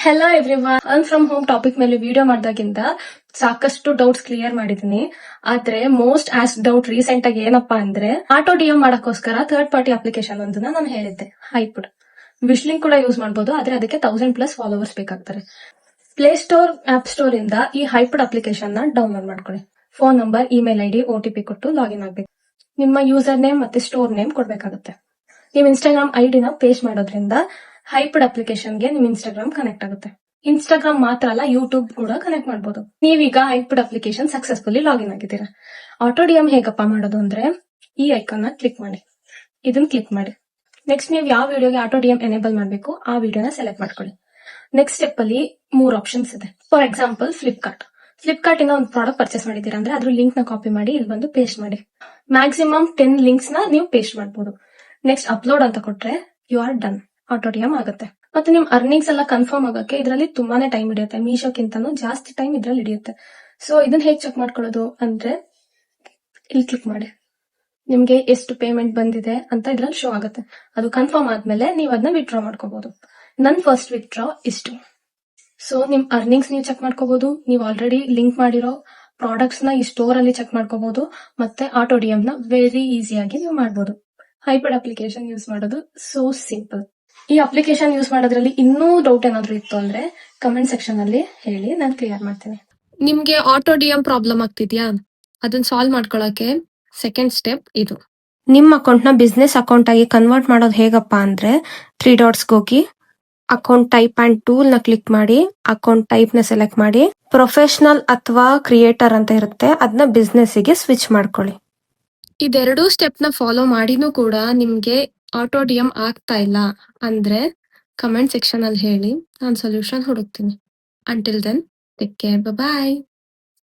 Hello everyone, earn from home topic ಮೇಲೆ video ಮಾಡಿದಾಗಿಂದ ಸಾಕಷ್ಟು doubts clear ಮಾಡಿದೀನಿ. ಆದ್ರೆ ಮೋಸ್ಟ್ ಆಸ್ಕ್ ಡೌಟ್ ರೀಸೆಂಟ್ ಆಗಿ ಏನಪ್ಪಾ ಅಂದ್ರೆ, ಆಟೋ ಡಿಎಂ ಮಾಡಕ್ಕೋಸ್ಕರ ಥರ್ಡ್ ಪಾರ್ಟಿ ಅಪ್ಲಿಕೇಶನ್ ಒಂದನ್ನ ನಾನು ಹೇಳಿದ್ದೆ, ಹೈಪ್ಡ್. ವಿಶ್ಲಿಂಕ್ ಕೂಡ ಯೂಸ್ ಮಾಡಬಹುದು, ಆದ್ರೆ ಅದಕ್ಕೆ 1000+ ಫಾಲೋವರ್ಸ್ ಬೇಕಾಗ್ತಾರೆ. ಪ್ಲೇ ಸ್ಟೋರ್, ಆಪ್ ಸ್ಟೋರ್ ಇಂದ ಈ ಹೈಪ್ಡ್ ಅಪ್ಲಿಕೇಶನ್ ನ ಡೌನ್ಲೋಡ್ ಮಾಡ್ಕೊಳ್ಳಿ. Phone number, email ID, OTP ಕೊಟ್ಟು ಲಾಗಿನ್ ಆಗ್ಬೇಕು. ನಿಮ್ಮ ಯೂಸರ್ ನೇಮ್ ಮತ್ತೆ ಸ್ಟೋರ್ ನೇಮ್ ಕೊಡ್ಬೇಕಾಗುತ್ತೆ. ನೀವು ಇನ್ಸ್ಟಾಗ್ರಾಮ್ ಐಡಿನ ಪೇಸ್ಟ್ ಮಾಡೋದ್ರಿಂದ ಹೈಪ್ಡ್ ಅಪ್ಲಿಕೇಶನ್ಗೆ ನಿಮ್ ಇನ್ಸ್ಟಾಗ್ರಾಮ್ ಕನೆಕ್ಟ್ ಆಗುತ್ತೆ. ಇನ್ಸ್ಟಾಗ್ರಾಮ್ ಮಾತ್ರ ಅಲ್ಲ, ಯೂಟ್ಯೂಬ್ ಕೂಡ ಕನೆಕ್ಟ್ ಮಾಡಬಹುದು. ನೀವೀಗ ಹೈಪ್ಡ್ ಅಪ್ಲಿಕೇಶನ್ ಸಕ್ಸಸ್ಫುಲಿ ಲಾಗಿನ್ ಆಗಿದ್ದೀರಾ. ಆಟೋ ಡಿಎಂ ಹೇಗಪ್ಪ ಮಾಡೋದು ಅಂದ್ರೆ, ಈ ಐಕಾನ್ ನ ಕ್ಲಿಕ್ ಮಾಡಿ, ಇದನ್ನ ಕ್ಲಿಕ್ ಮಾಡಿ. ನೆಕ್ಸ್ಟ್ ನೀವು ಯಾವ ವಿಡಿಯೋಗೆ ಆಟೋ ಡಿಎಂ ಎನೇಬಲ್ ಮಾಡಬೇಕು ಆ ವಿಡಿಯೋನ ಸೆಲೆಕ್ಟ್ ಮಾಡ್ಕೊಳ್ಳಿ. ನೆಕ್ಸ್ಟ್ ಸ್ಟೆಪ್ ಅಲ್ಲಿ 3 ಆಪ್ಷನ್ಸ್ ಇದೆ. ಫಾರ್ ಎಕ್ಸಾಂಪಲ್, ಫ್ಲಿಪ್ಕಾರ್ಟ್ ಇಂದ ಒಂದು ಪ್ರಾಡಕ್ಟ್ ಪರ್ಚೇಸ್ ಮಾಡಿದೀರಾ ಅಂದ್ರೆ ಅದ್ರ ಲಿಂಕ್ ನ ಕಾಪಿ ಮಾಡಿ ಇಲ್ಲಿ ಬಂದು ಪೇಸ್ಟ್ ಮಾಡಿ. ಮ್ಯಾಕ್ಸಿಮಮ್ 10 ಲಿಂಕ್ಸ್ ನ ನೀವು ಪೇಸ್ಟ್ ಮಾಡಬಹುದು. ನೆಕ್ಸ್ಟ್ ಅಪ್ಲೋಡ್ ಅಂತ ಕೊಟ್ರೆ you are done, auto DM ಆಗುತ್ತೆ. ಮತ್ತೆ ನಿಮ್ ಅರ್ನಿಂಗ್ಸ್ ಎಲ್ಲ ಕನ್ಫರ್ಮ್ ಆಗಕ್ಕೆ ಇದರಲ್ಲಿ ತುಂಬಾನೇ ಟೈಮ್ ಹಿಡಿಯುತ್ತೆ. ಮೀಶೋಕ್ಕಿಂತನೂ ಜಾಸ್ತಿ ಟೈಮ್ ಇದ್ರಲ್ಲಿ ಹಿಡಿಯುತ್ತೆ. ಸೊ ಇದನ್ನ ಹೇಗೆ ಚೆಕ್ ಮಾಡ್ಕೊಳ್ಳೋದು ಅಂದ್ರೆ, ಇಲ್ಲಿ ಕ್ಲಿಕ್ ಮಾಡಿ. ನಿಮ್ಗೆ ಎಷ್ಟು ಪೇಮೆಂಟ್ ಬಂದಿದೆ ಅಂತ ಇದ್ರಲ್ಲಿ ಶೋ ಆಗುತ್ತೆ. ಅದು ಕನ್ಫರ್ಮ್ ಆದ್ಮೇಲೆ ನೀವು ಅದನ್ನ ವಿತ್ಡ್ರಾ ಮಾಡ್ಕೋಬಹುದು. ನನ್ ಫಸ್ಟ್ ವಿತ್ಡ್ರಾ ಇಷ್ಟು. ಸೊ ನಿಮ್ ಅರ್ನಿಂಗ್ಸ್ ನೀವು ಚೆಕ್ ಮಾಡ್ಕೋಬಹುದು. ನೀವು ಆಲ್ರೆಡಿ ಲಿಂಕ್ ಮಾಡಿರೋ ಪ್ರಾಡಕ್ಟ್ಸ್ ನ ಈ ಸ್ಟೋರ್ ಅಲ್ಲಿ ಚೆಕ್ ಮಾಡ್ಕೋಬಹುದು. ಮತ್ತೆ ಆಟೋ ಡಿಎಂ ನ ವೆರಿ ಈಸಿಯಾಗಿ ನೀವು ಮಾಡಬಹುದು. ಹೈಪ್ಡ್ ಅಪ್ಲಿಕೇಶನ್ ಯೂಸ್ ಮಾಡೋದು ಸೋ ಸಿಂಪಲ್. ಈ ಅಪ್ಲಿಕೇಶನ್ ಯೂಸ್ ಮಾಡೋದ್ರಲ್ಲಿ ಇನ್ನೂ ಡೌಟ್ ಏನಾದ್ರು ಇತ್ತು ಅಂದ್ರೆ ಕಮೆಂಟ್ ಸೆಕ್ಷನ್ ಅಲ್ಲಿ ಹೇಳಿ, ನಾನು ಕ್ಲಿಯರ್ ಮಾಡ್ತೀನಿ. ನಿಮ್ಗೆ ಆಟೋ ಡಿಎಂ ಪ್ರಾಬ್ಲಮ್ ಆಗ್ತಿದ್ಯಾ? ಅದನ್ನ ಸಾಲ್ವ್ ಮಾಡ್ಕೊಳಕ್ಕೆ ಸೆಕೆಂಡ್ ಸ್ಟೆಪ್ ಇದು. ನಿಮ್ಮ ಅಕೌಂಟ್ ನ ಬಿಸ್ನೆಸ್ ಅಕೌಂಟ್ ಆಗಿ ಕನ್ವರ್ಟ್ ಮಾಡೋದು ಹೇಗಪ್ಪ ಅಂದ್ರೆ, 3 ಡಾಟ್ಸ್ ಹೋಗಿ ಅಕೌಂಟ್ ಟೈಪ್ ಅಂಡ್ ಟೂಲ್ ನ ಕ್ಲಿಕ್ ಮಾಡಿ, ಅಕೌಂಟ್ ಟೈಪ್ ನ ಸೆಲೆಕ್ಟ್ ಮಾಡಿ, ಪ್ರೊಫೆಷನಲ್ ಅಥವಾ ಕ್ರಿಯೇಟರ್ ಅಂತ ಇರುತ್ತೆ, ಅದನ್ನ ಬಿಸ್ನೆಸ್ ಗೆ ಸ್ವಿಚ್ ಮಾಡ್ಕೊಳ್ಳಿ. ಇದೆರಡೂ ಸ್ಟೆಪ್ ನ ಫಾಲೋ ಮಾಡಿನೂ ಕೂಡ ನಿಮ್ಗೆ ಆಟೋ ಡಿಎಂ ಆಗ್ತಾ ಇಲ್ಲ ಅಂದ್ರೆ ಕಮೆಂಟ್ ಸೆಕ್ಷನ್ ಅಲ್ಲಿ ಹೇಳಿ, ನಾನು ಸೊಲ್ಯೂಷನ್ ಹುಡುಕ್ತೀನಿ. ಅಂಟಿಲ್ ದೆನ್, ಟೇಕ್ ಕೇರ್, ಬಾಯ್.